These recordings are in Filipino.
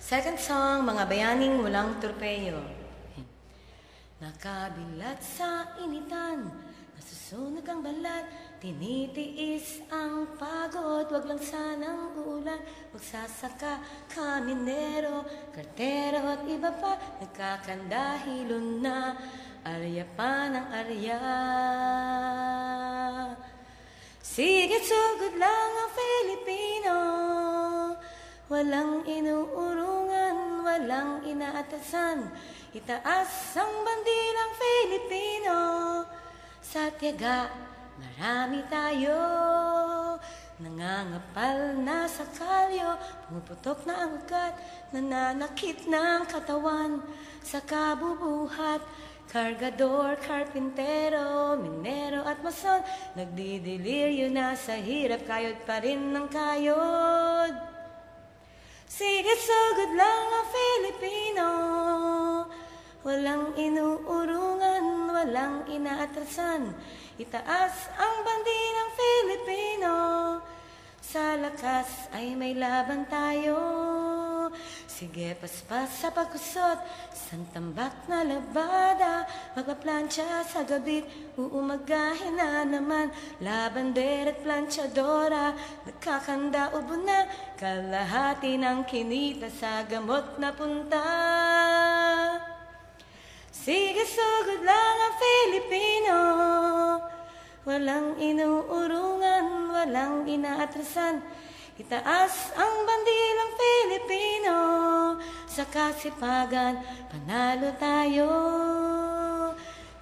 Second song, Mga Bayaning Walang Torpeyo. Nakabilat sa initan, nasusunog ang balat, tinitiis ang pagod, wag lang sanang uulan, magsasaka, kaminero, kartero at iba pa, nagkakandahilon na, arya pa ng arya. Sige, sugod lang ang Filipino, walang inuurungan, walang inaatasan, itaas ang bandirang Filipino. Sa tiyaga, marami tayo, nangangapal na sa kalyo, pumuputok na ang ugat, nananakit ng katawan, sa kabubuhat, kargador, karpintero, minero at mason, nagdidiliryo na sa hirap, kayod pa rin ng kayod. Sige, sugod lang ang Filipino, walang inuurungan, walang inaatrasan, itaas ang bandirang Filipino. Sa lakas ay may laban tayo, sige, paspas sa pagkusot, isang tambak na labada, magpaplansya sa gabi, uumagahin na naman, labander at planchadora, nagkakanda ubo na, kalahati ng kinita sa gamot na punta. Sige, sugod lang ang Filipino, walang inuurungan, walang inaatrasan, itaas ang bandirang Filipino. Sa kasipagan, panalo tayo,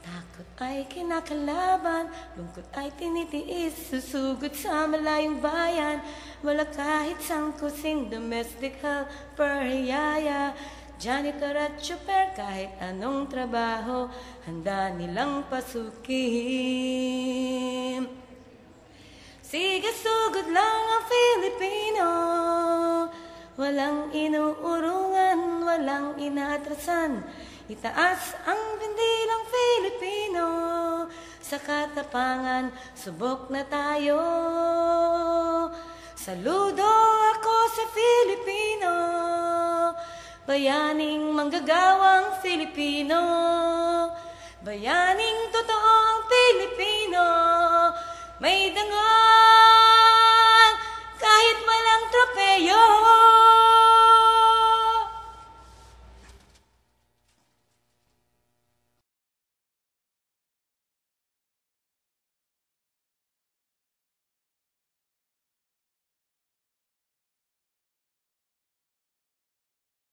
takot ay kinakalaban, lungkot ay tinitiis, susugod sa malayong bayan, wala kahit sangkusing domestic helper, hiyaya, janitor at chopper, kahit anong trabaho, handa nilang pasukin. Sige, sugod lang ang Filipino, walang inuurungan, walang inaatrasan, itaas ang bandirang Filipino. Sa katapangan, subok na tayo, saludo ako sa Filipino, bayaning manggagawang Filipino, bayaning totoo ang Pilipino, may dangal kahit walang tropeyo.